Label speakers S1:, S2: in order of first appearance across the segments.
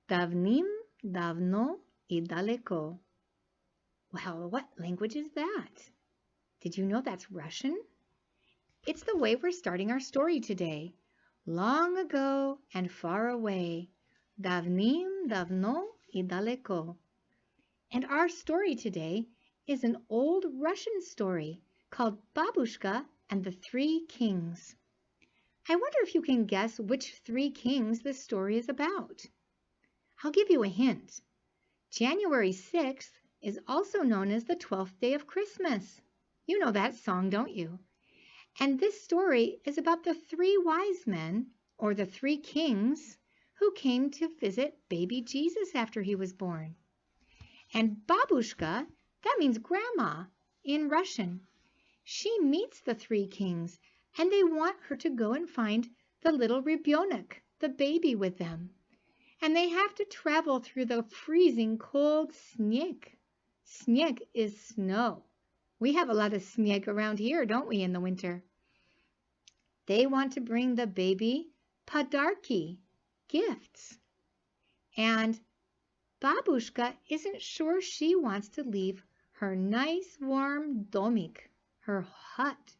S1: Davnim, davno I daleko. Well, what language is that? Did you know that's Russian? It's the way we're starting our story today. Long ago and far away. Davnim, davno I daleko. And our story today is an old Russian story called Baboushka and the Three Kings. I wonder if you can guess which three kings this story is about. I'll give you a hint. January 6th is also known as the 12th day of Christmas. You know that song, don't you? And this story is about the three wise men, or the three kings, who came to visit baby Jesus after he was born. And Baboushka, that means grandma in Russian. She meets the three kings, and they want her to go and find the little rybyonek, the baby, with them. And they have to travel through the freezing cold sneg. Sneg is snow. We have a lot of sneg around here, don't we, in the winter? They want to bring the baby padarki, gifts. And Baboushka isn't sure she wants to leave her nice warm domik, her hut.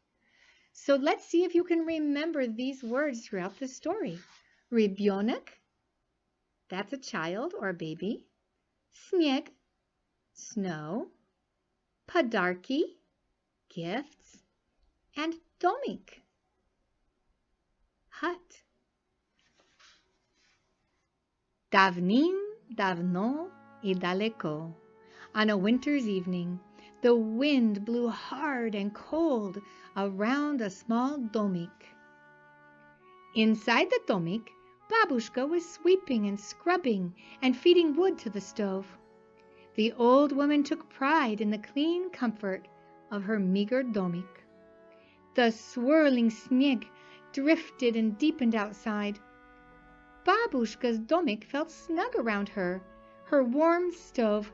S1: So let's see if you can remember these words throughout the story. Rybyonek, that's a child or a baby. Sneg, snow. Padarki, gifts. And domik, hut. Davnim, davno I daleko. On a winter's evening, the wind blew hard and cold around a small domik. Inside the domik, Baboushka was sweeping and scrubbing and feeding wood to the stove. The old woman took pride in the clean comfort of her meager domik. The swirling sneg drifted and deepened outside. Baboushka's domik felt snug around her. Her warm stove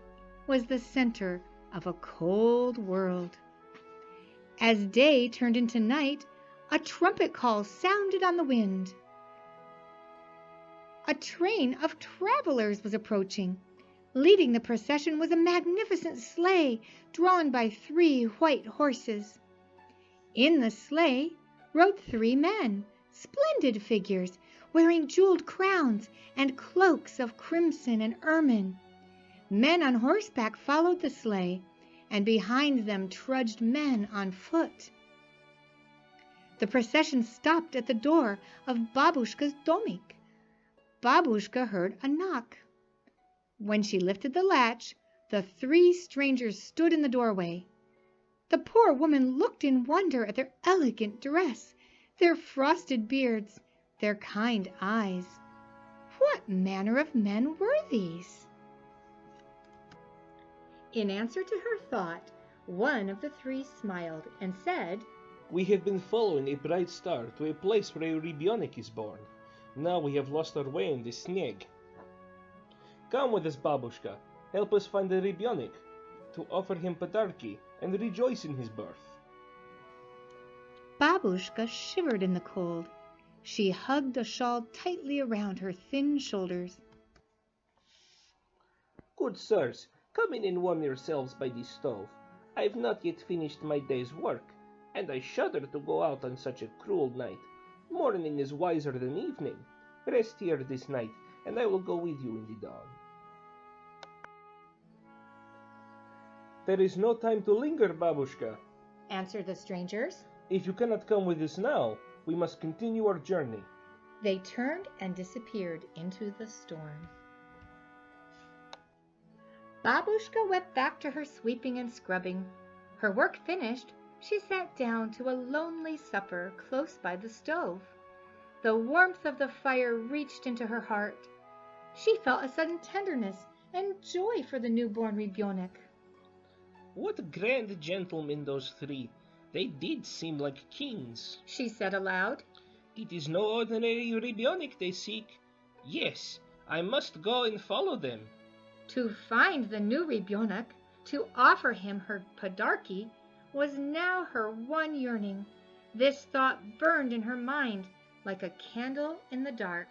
S1: was the center of a cold world. As day turned into night, a trumpet call sounded on the wind. A train of travelers was approaching. Leading the procession was a magnificent sleigh drawn by 3 white horses. In the sleigh rode 3 men, splendid figures, wearing jeweled crowns and cloaks of crimson and ermine. Men on horseback followed the sleigh, and behind them trudged men on foot. The procession stopped at the door of Baboushka's domik. Baboushka heard a knock. When she lifted the latch, the 3 strangers stood in the doorway. The poor woman looked in wonder at their elegant dress, their frosted beards, their kind eyes. What manner of men were these? In answer to her thought, one of the 3 smiled and said,
S2: "We have been following a bright star to a place where a rybyonek is born. Now we have lost our way in the sneg. Come with us, Baboushka. Help us find the rybyonek, to offer him padarki and rejoice in his birth."
S1: Baboushka shivered in the cold. She hugged a shawl tightly around her thin shoulders.
S2: "Good sirs, come in and warm yourselves by the stove. I have not yet finished my day's work, and I shudder to go out on such a cruel night. Morning is wiser than evening. Rest here this night, and I will go with you in the dawn." "There is no time to linger, Baboushka,"
S1: answered the strangers.
S2: "If you cannot come with us now, we must continue our journey."
S1: They turned and disappeared into the storm. Baboushka went back to her sweeping and scrubbing. Her work finished, she sat down to a lonely supper close by the stove. The warmth of the fire reached into her heart. She felt a sudden tenderness and joy for the newborn rybyonek.
S2: "What grand gentlemen those 3! They did seem like kings,"
S1: she said aloud.
S2: "It is no ordinary rybyonek they seek. Yes, I must go and follow them."
S1: To find the new rybyonek, to offer him her padarki, was now her one yearning. This thought burned in her mind like a candle in the dark.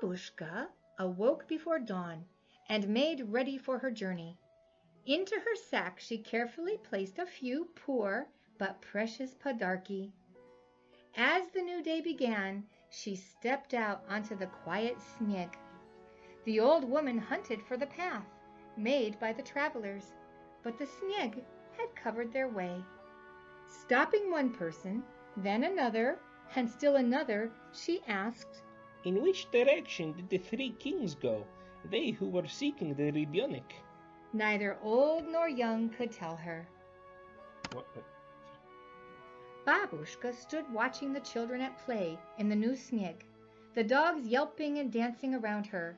S1: Baboushka awoke before dawn and made ready for her journey. Into her sack she carefully placed a few poor but precious podarki. As the new day began, she stepped out onto the quiet sneg. The old woman hunted for the path made by the travelers, but the sneg had covered their way. Stopping one person, then another, and still another, she asked,
S2: In which direction did the three kings go, they who were seeking the Ribionik?
S1: Neither old nor young could tell her.
S2: What?
S1: Baboushka stood watching the children at play in the new sneg, the dogs yelping and dancing around her.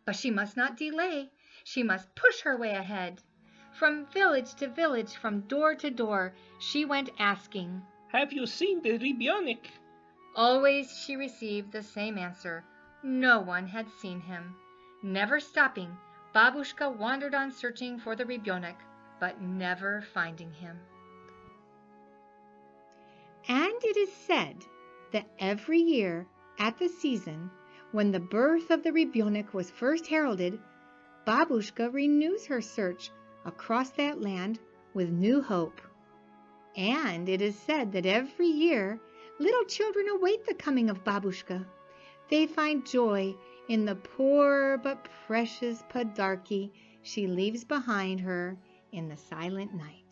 S1: But she must not delay. She must push her way ahead. From village to village, from door to door, she went asking,
S2: Have you seen the Ribionik?
S1: Always she received the same answer. No one had seen him. Never stopping, Baboushka wandered on searching for the Ribionik, but never finding him. And it is said that every year at the season when the birth of the Ribionik was first heralded, Baboushka renews her search across that land with new hope. And it is said that every year little children await the coming of Baboushka. They find joy in the poor but precious podarki she leaves behind her in the silent night.